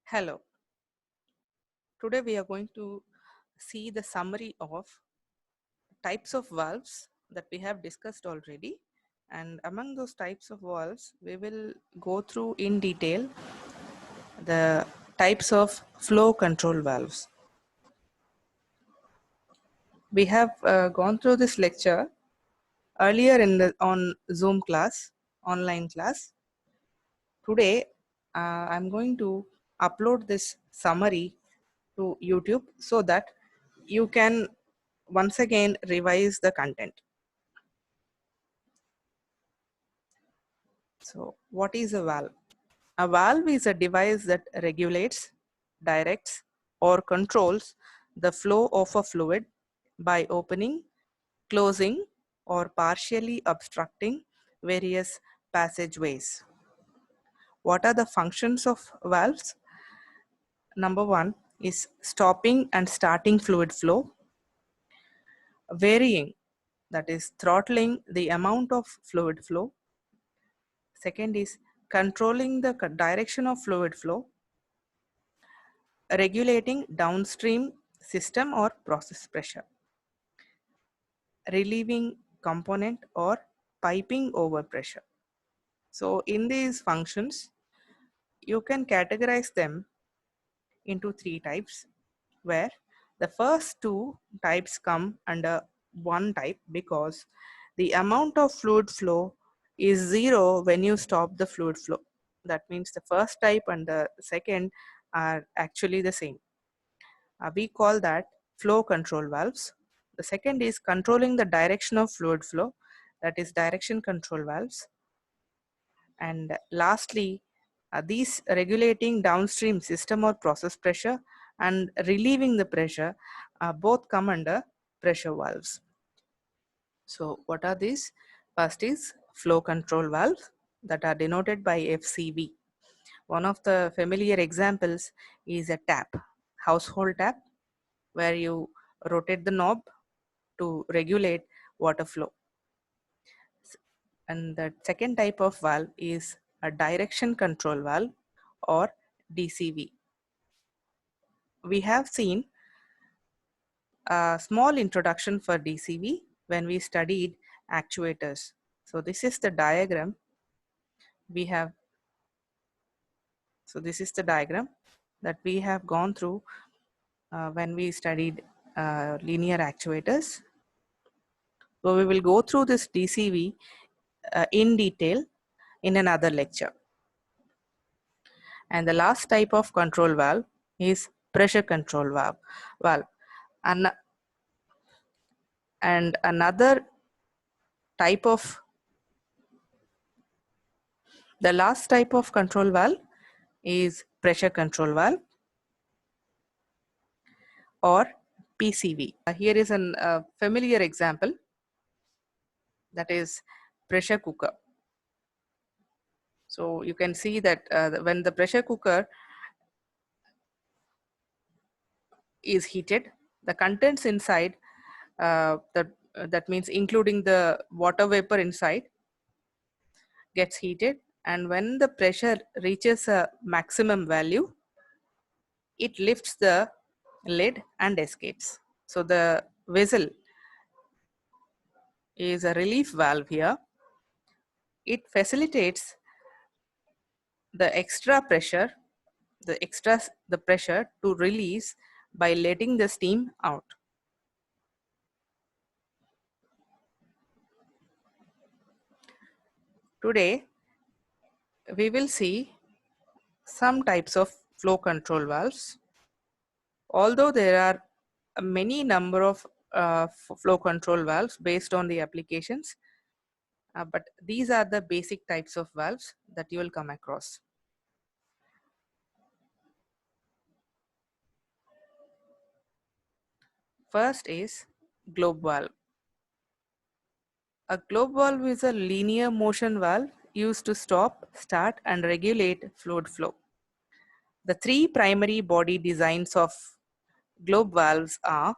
Hello. Today we are going to see the summary of types of valves that we have discussed already. And among those types of valves, we will go through in detail the types of flow control valves. We have gone through this lecture earlier on Zoom class, online class. Today, I'm going to upload this summary to YouTube so that you can once again revise the content. So what is a valve? A valve is a device that regulates, directs, or controls the flow of a fluid by opening, closing, or partially obstructing various passageways. What are the functions of valves? Number one is stopping and starting fluid flow, varying, that is throttling the amount of fluid flow. Second is controlling the direction of fluid flow, regulating downstream system or process pressure, relieving component or piping over pressure. So in these functions, you can categorize them into three types, where the first two types come under one type because the amount of fluid flow is zero when you stop the fluid flow. That means the first type and the second are actually the same. We call that flow control valves. The second is controlling the direction of fluid flow, that is direction control valves. And lastly, these regulating downstream system or process pressure and relieving the pressure both come under pressure valves. So what are these? First is flow control valves that are denoted by FCV. One of the familiar examples is a tap, household tap, where you rotate the knob to regulate water flow. And the second type of valve is a direction control valve or DCV. We have seen a small introduction for DCV when we studied actuators. So this is the diagram we have. So this is the diagram that we have gone through when we studied linear actuators. So we will go through this DCV in detail in another lecture. And the last type of control valve is pressure control valve. And another type of, the last type of control valve is pressure control valve or PCV. Here is a familiar example, that is pressure cooker. So you can see that when the pressure cooker is heated, the contents inside, that means including the water vapor inside, gets heated, and when the pressure reaches a maximum value, it lifts the lid and escapes. So the vessel is a relief valve here. It facilitates the extra pressure, the pressure to release by letting the steam out. Today, we will see some types of flow control valves. Although there are many number of flow control valves based on the applications, but these are the basic types of valves that you will come across. First is globe valve. A globe valve is a linear motion valve used to stop, start, and regulate fluid flow. The three primary body designs of globe valves are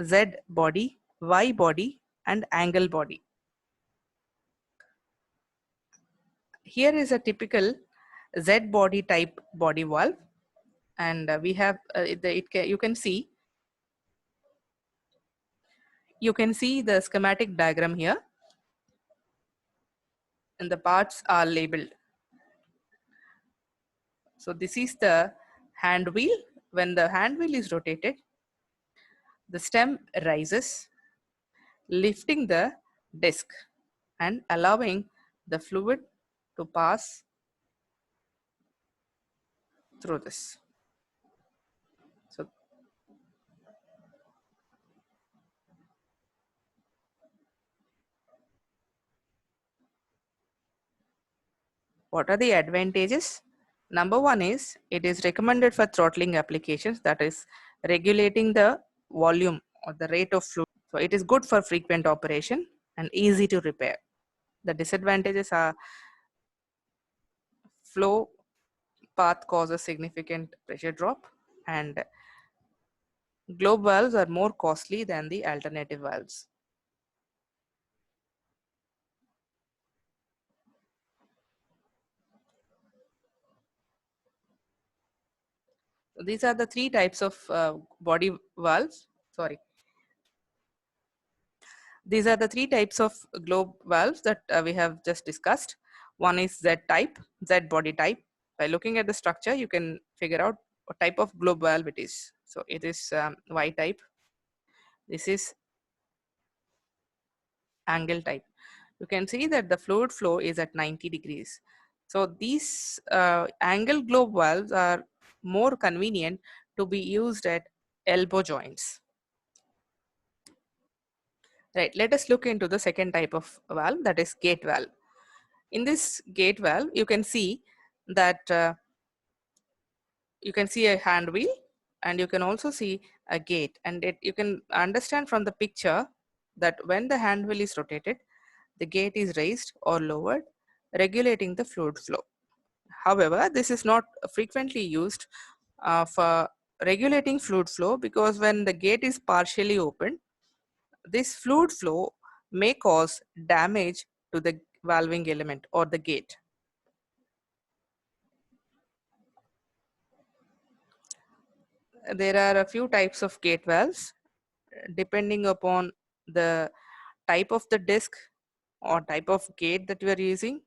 Z body, Y body, and angle body. Here is a typical Z body type body valve. And we have you can see the schematic diagram here, and the parts are labeled. So this is the hand wheel. When the hand wheel is rotated, the stem rises, lifting the disc and allowing the fluid to pass through this. So what are the advantages? Number one is it is recommended for throttling applications, that is regulating the volume or the rate of fluid. So it is good for frequent operation and easy to repair. The disadvantages are flow path causes significant pressure drop, and globe valves are more costly than the alternative valves. So these are the three types of body valves. Sorry, these are the three types of globe valves that we have just discussed. One is Z type, Z body type. By looking at the structure, you can figure out what type of globe valve it is. So it is Y type. This is angle type. You can see that the fluid flow is at 90 degrees. So these angle globe valves are more convenient to be used at elbow joints. Right, let us look into the second type of valve, that is gate valve. In this gate valve, you can see that you can see a hand wheel, and you can also see a gate, and you can understand from the picture that when the hand wheel is rotated, the gate is raised or lowered, regulating the fluid flow. However, this is not frequently used for regulating fluid flow, because when the gate is partially open, this fluid flow may cause damage to the valving element or the gate. There are a few types of gate valves depending upon the type of the disc or type of gate that we are using,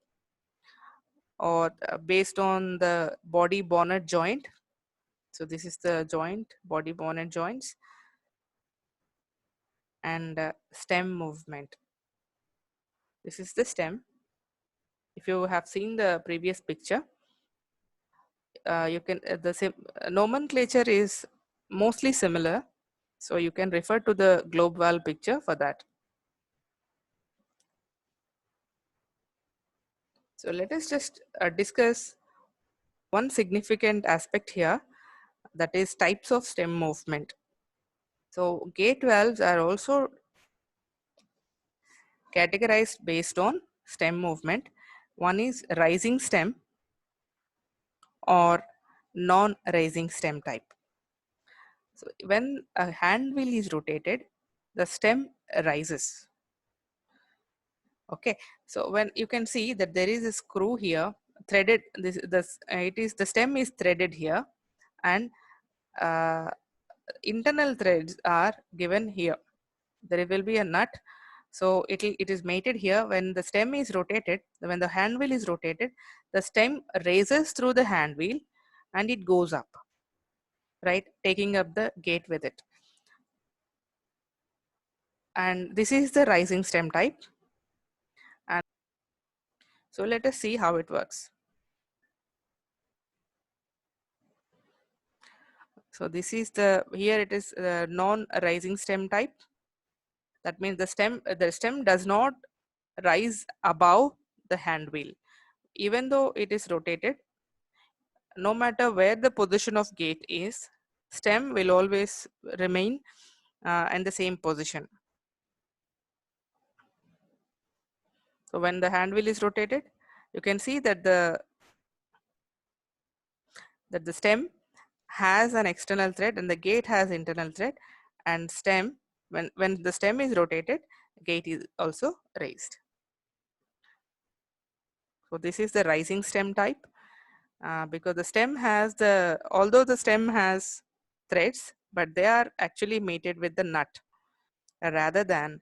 or based on the body bonnet joint. So this is the joint, body bonnet joints, and stem movement. This is the stem. If you have seen the previous picture, you can the same nomenclature is mostly similar, so you can refer to the globe valve picture for that. So let us just discuss one significant aspect here, that is types of stem movement. So gate valves are also categorized based on stem movement. One is rising stem or non-rising stem type. So when a hand wheel is rotated, the stem rises. Okay, so when you can see that there is a screw here, threaded. The stem is threaded here, and internal threads are given here. There will be a nut, so it is mated here. When the stem is rotated, when the hand wheel is rotated, the stem raises through the hand wheel and it goes up, right, taking up the gate with it. And this is the rising stem type. And so let us see how it works. So this is here it is non-rising stem type. That means the stem does not rise above the hand wheel. Even though it is rotated, no matter where the position of gate is, stem will always remain in the same position. So when the hand wheel is rotated, you can see that the stem has an external thread and the gate has internal thread, and stem, when the stem is rotated, gate is also raised. So this is the rising stem type. because the stem has although the stem has threads, but they are actually mated with the nut rather than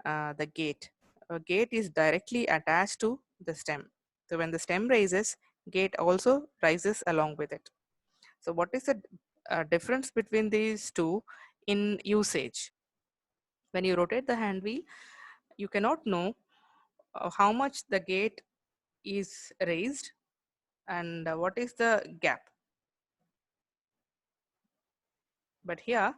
the gate. A gate is directly attached to the stem. So when the stem raises, gate also rises along with it. So what is the difference between these two in usage? When you rotate the hand wheel, you cannot know how much the gate is raised and what is the gap. But here,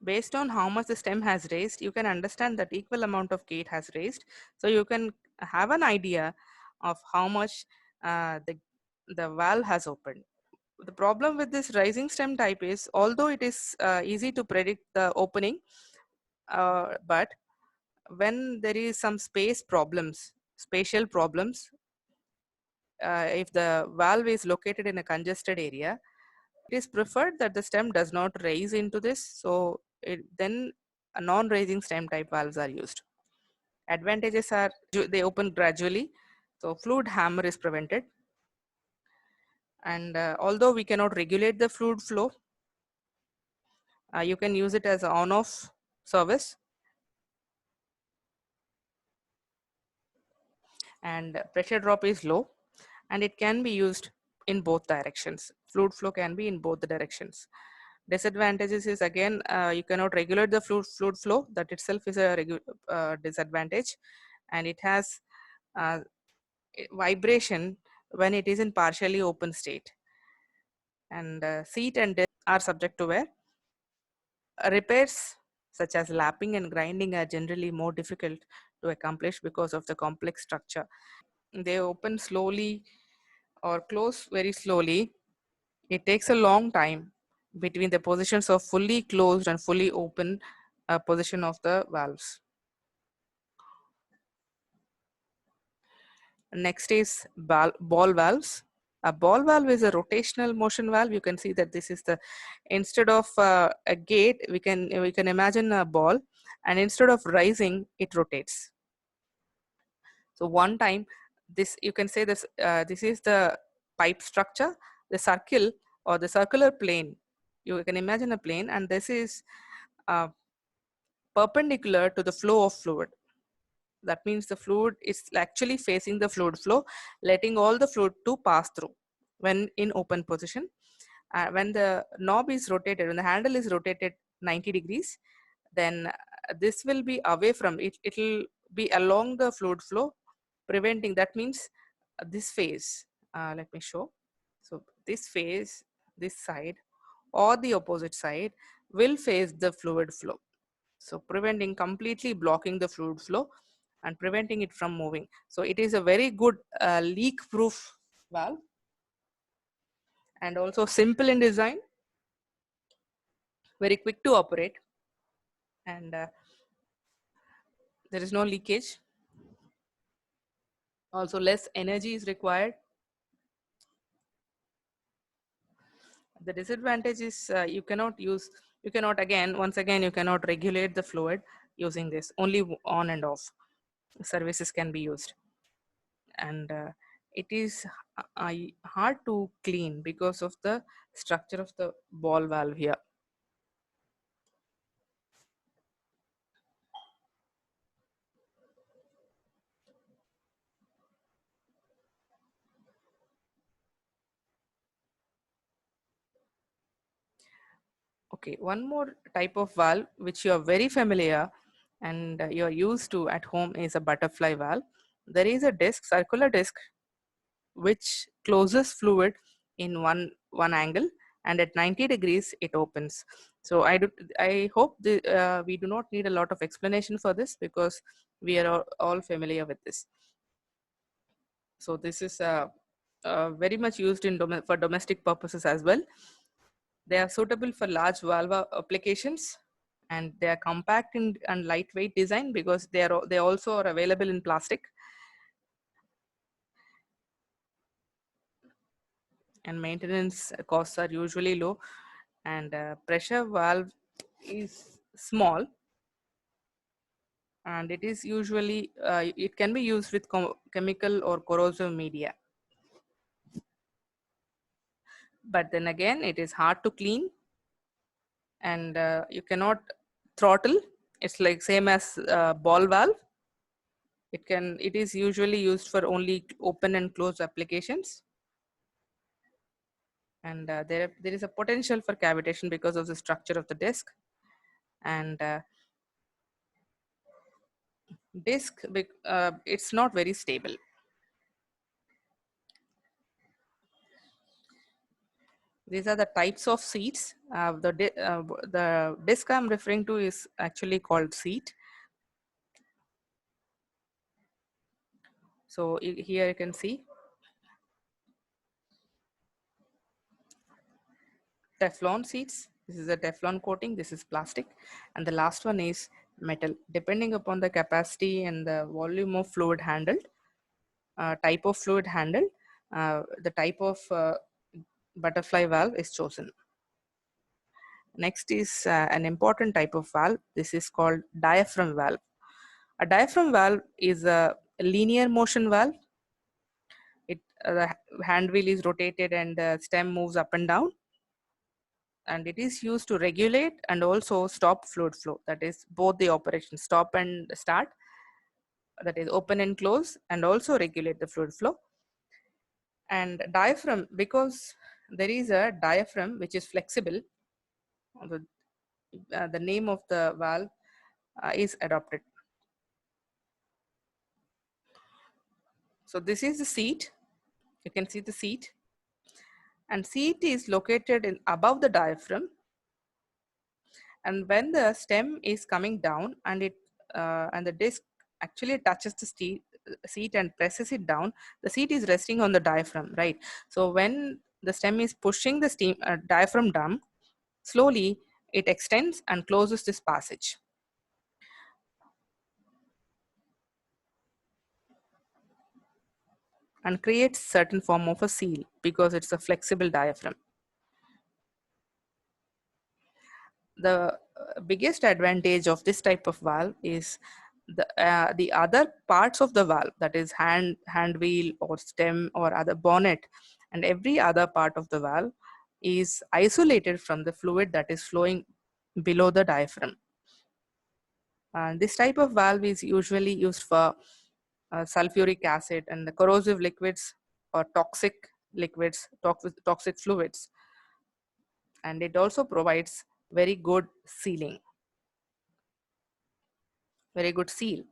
based on how much the stem has raised, you can understand that equal amount of gate has raised. So you can have an idea of how much the valve has opened. The problem with this rising stem type is, although it is easy to predict the opening, but when there is some spatial problems, if the valve is located in a congested area, it is preferred that the stem does not raise into this. So then a non-raising stem type valves are used. Advantages are they open gradually, so fluid hammer is prevented. And although we cannot regulate the fluid flow, you can use it as an on-off service. And pressure drop is low, and it can be used in both directions. Fluid flow can be in both the directions. Disadvantages is, again, you cannot regulate the fluid flow. That itself is a disadvantage, and it has vibration when it is in partially open state. And seat and disc are subject to wear. Repairs such as lapping and grinding are generally more difficult to accomplish because of the complex structure. They open slowly or close very slowly. It takes a long time between the positions of fully closed and fully open position of the valves. Next is ball valves. A ball valve is a rotational motion valve. You can see that this is the, instead of a gate, we can imagine a ball, and instead of rising, it rotates. So one time, this, you can say this, this is the pipe structure, the circle or the circular plane. You can imagine a plane, and this is perpendicular to the flow of fluid. That means the fluid is actually facing the fluid flow, letting all the fluid to pass through when in open position. When the knob is rotated, when the handle is rotated 90 degrees, then this will be away from it. It will be along the fluid flow, preventing. That means this phase. Let me show. So this phase, this side, or the opposite side will face the fluid flow. So preventing, completely blocking the fluid flow and preventing it from moving. So it is a very good leak proof valve, and also simple in design, very quick to operate, and there is no leakage. Also less energy is required. The disadvantage is you cannot, again, once again, you cannot regulate the fluid using this. Only on and off services can be used. And it is hard to clean because of the structure of the ball valve here. Okay, one more type of valve which you are very familiar and you are used to at home is a butterfly valve. There is a disc, circular disc, which closes fluid in one angle, and at 90 degrees it opens. So I hope we do not need a lot of explanation for this, because we are all familiar with this. So this is very much used in for domestic purposes as well. They are suitable for large valve applications, and they are compact and lightweight design, because they also are available in plastic. And maintenance costs are usually low, and pressure valve is small, and it is usually it can be used with chemical or corrosive media. but then again it is hard to clean, and you cannot throttle. It's like same as ball valve. It is usually used for only open and closed applications, and there is a potential for cavitation because of the structure of the disc. And it's not very stable. These are the types of seats. The disc I'm referring to is actually called seat. So here you can see Teflon seats. This is a Teflon coating. This is plastic, and the last one is metal. Depending upon the capacity and the volume of fluid handled, type of fluid handled, the type of butterfly valve is chosen. Next is an important type of valve. This is called diaphragm valve. A diaphragm valve is a linear motion valve. The hand wheel is rotated and the stem moves up and down, and it is used to regulate and also stop fluid flow. That is both the operations, stop and start, that is open and close, and also regulate the fluid flow. And diaphragm, because there is a diaphragm which is flexible, the name of the valve is adopted. So this is the seat. You can see the seat, and seat is located in above the diaphragm. And when the stem is coming down and the disc actually touches the seat and presses it down, the seat is resting on the diaphragm, right? So when the stem is pushing the diaphragm down, slowly it extends and closes this passage. And creates certain form of a seal because it's a flexible diaphragm. The biggest advantage of this type of valve is the other parts of the valve, that is hand wheel or stem or other bonnet, and every other part of the valve is isolated from the fluid that is flowing below the diaphragm. And this type of valve is usually used for sulfuric acid and the corrosive liquids or toxic liquids, toxic fluids. And it also provides very good sealing, very good seal.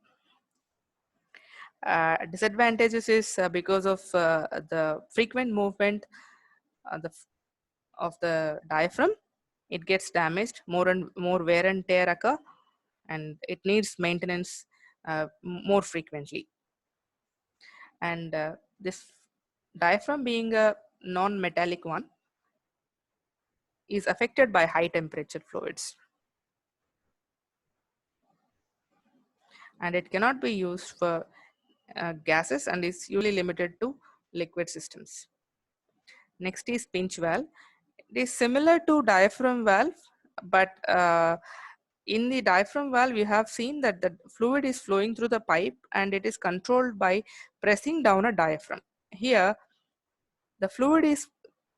Disadvantages is because of the frequent movement of the diaphragm, it gets damaged, more and more wear and tear occur, and it needs maintenance more frequently. And this diaphragm, being a non-metallic one, is affected by high temperature fluids, and it cannot be used for gases and is usually limited to liquid systems. Next is pinch valve. It is similar to diaphragm valve, but in the diaphragm valve, we have seen that the fluid is flowing through the pipe and it is controlled by pressing down a diaphragm. Here, the fluid is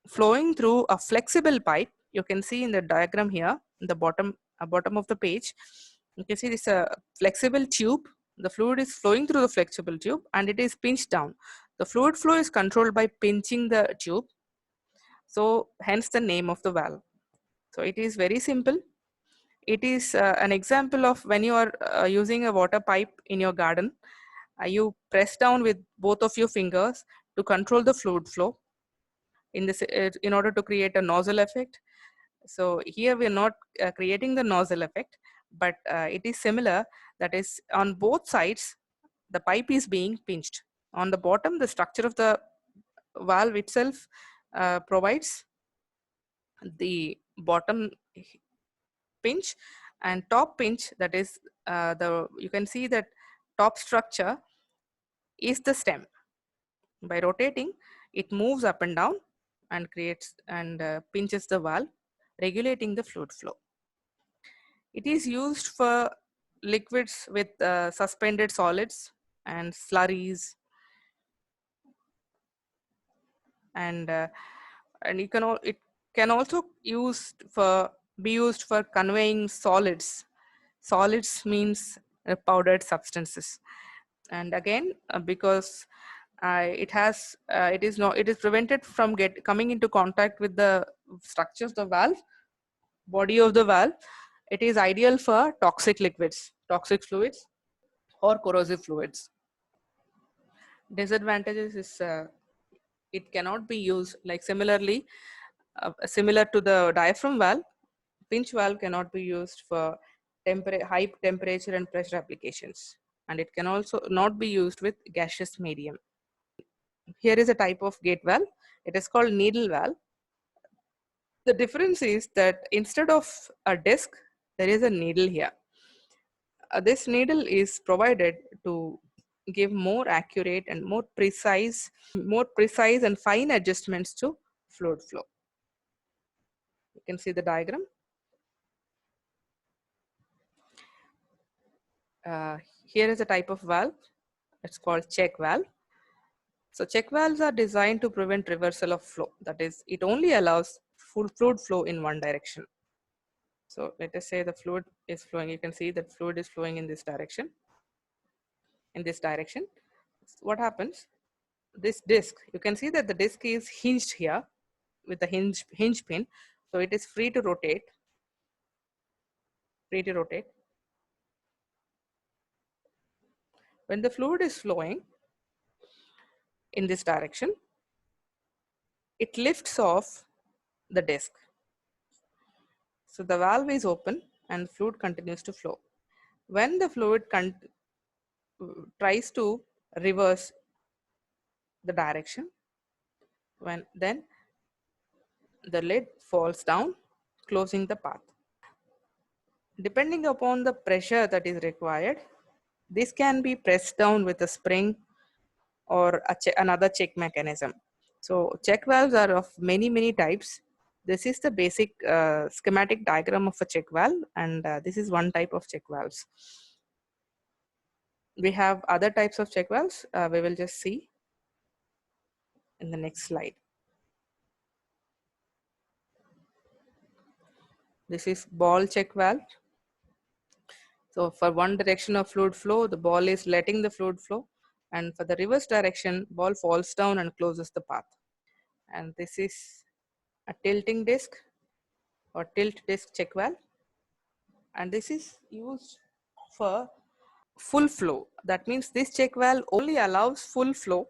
flowing through a flexible pipe. You can see in the diagram here, in the bottom of the page, you can see this flexible tube. The fluid is flowing through the flexible tube and it is pinched down. The fluid flow is controlled by pinching the tube. So hence the name of the valve. So it is very simple. It is an example of when you are using a water pipe in your garden, you press down with both of your fingers to control the fluid flow in order to create a nozzle effect. So here we are not creating the nozzle effect, but it is similar. That is, on both sides, the pipe is being pinched. On the bottom, the structure of the valve itself provides the bottom pinch, and top pinch, that is you can see that top structure is the stem. By rotating, it moves up and down and creates and pinches the valve, regulating the fluid flow. It is used for liquids with suspended solids and slurries, and and it can also be used for conveying solids. Solids means powdered substances. And again, because it is prevented from coming into contact with the structures of the valve, body of the valve. It is ideal for toxic liquids, toxic fluids, or corrosive fluids. Disadvantages is it cannot be used like similar to the diaphragm valve. Pinch valve cannot be used for high temperature and pressure applications, and it can also not be used with gaseous medium. Here is a type of gate valve. It is called needle valve. The difference is that instead of a disc, there is a needle here. This needle is provided to give more accurate and more precise and fine adjustments to fluid flow. You can see the diagram. Here is a type of valve. It's called check valve. So check valves are designed to prevent reversal of flow. That is, it only allows full fluid flow in one direction. So let us say the fluid is flowing. You can see that fluid is flowing in this direction. What happens? This disc, you can see that the disc is hinged here with the hinge pin. So it is free to rotate. When the fluid is flowing in this direction, it lifts off the disc. So the valve is open and fluid continues to flow. When the fluid tries to reverse the direction, then the lid falls down, closing the path. Depending upon the pressure that is required, this can be pressed down with a spring or another check mechanism. So check valves are of many types. This is the basic schematic diagram of a check valve, and this is one type of check valves. We have other types of check valves. We will just see in the next slide. This is ball check valve. So for one direction of fluid flow, the ball is letting the fluid flow, and for the reverse direction, ball falls down and closes the path. And this is a tilting disc or tilt disc check valve, and this is used for full flow. That means this check valve only allows full flow.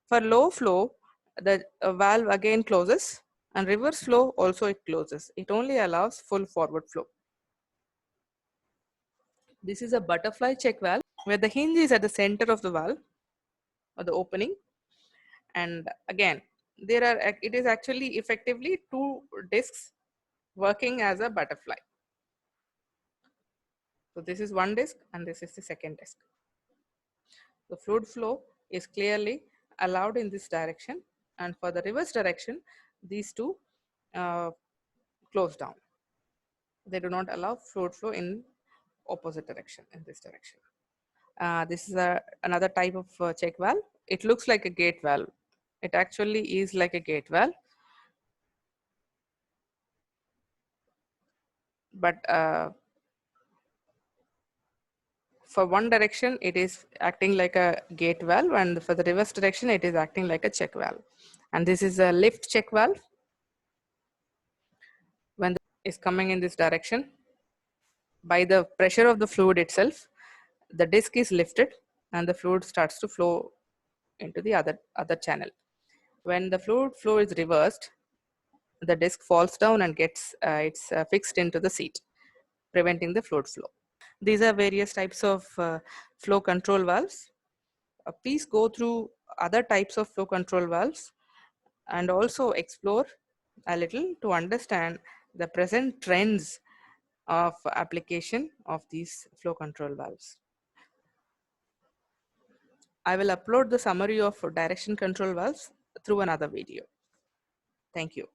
For low flow, the valve again closes, and reverse flow also it closes. It only allows full forward flow. This is a butterfly check valve where the hinge is at the center of the valve or the opening, and again it is actually effectively two discs working as a butterfly. So this is one disc and this is the second disc. The fluid flow is clearly allowed in this direction, and for the reverse direction, these two close down. They do not allow fluid flow in opposite direction, in this direction. This is another type of check valve. It looks like a gate valve. It actually is like a gate valve, but for one direction it is acting like a gate valve, and for the reverse direction it is acting like a check valve. And this is a lift check valve. When the is coming in this direction, by the pressure of the fluid itself, the disc is lifted and the fluid starts to flow into the other channel. When the fluid flow is reversed, the disc falls down and gets fixed into the seat, preventing the fluid flow. These are various types of flow control valves. Please go through other types of flow control valves and also explore a little to understand the present trends of application of these flow control valves. I will upload the summary of direction control valves through another video. Thank you.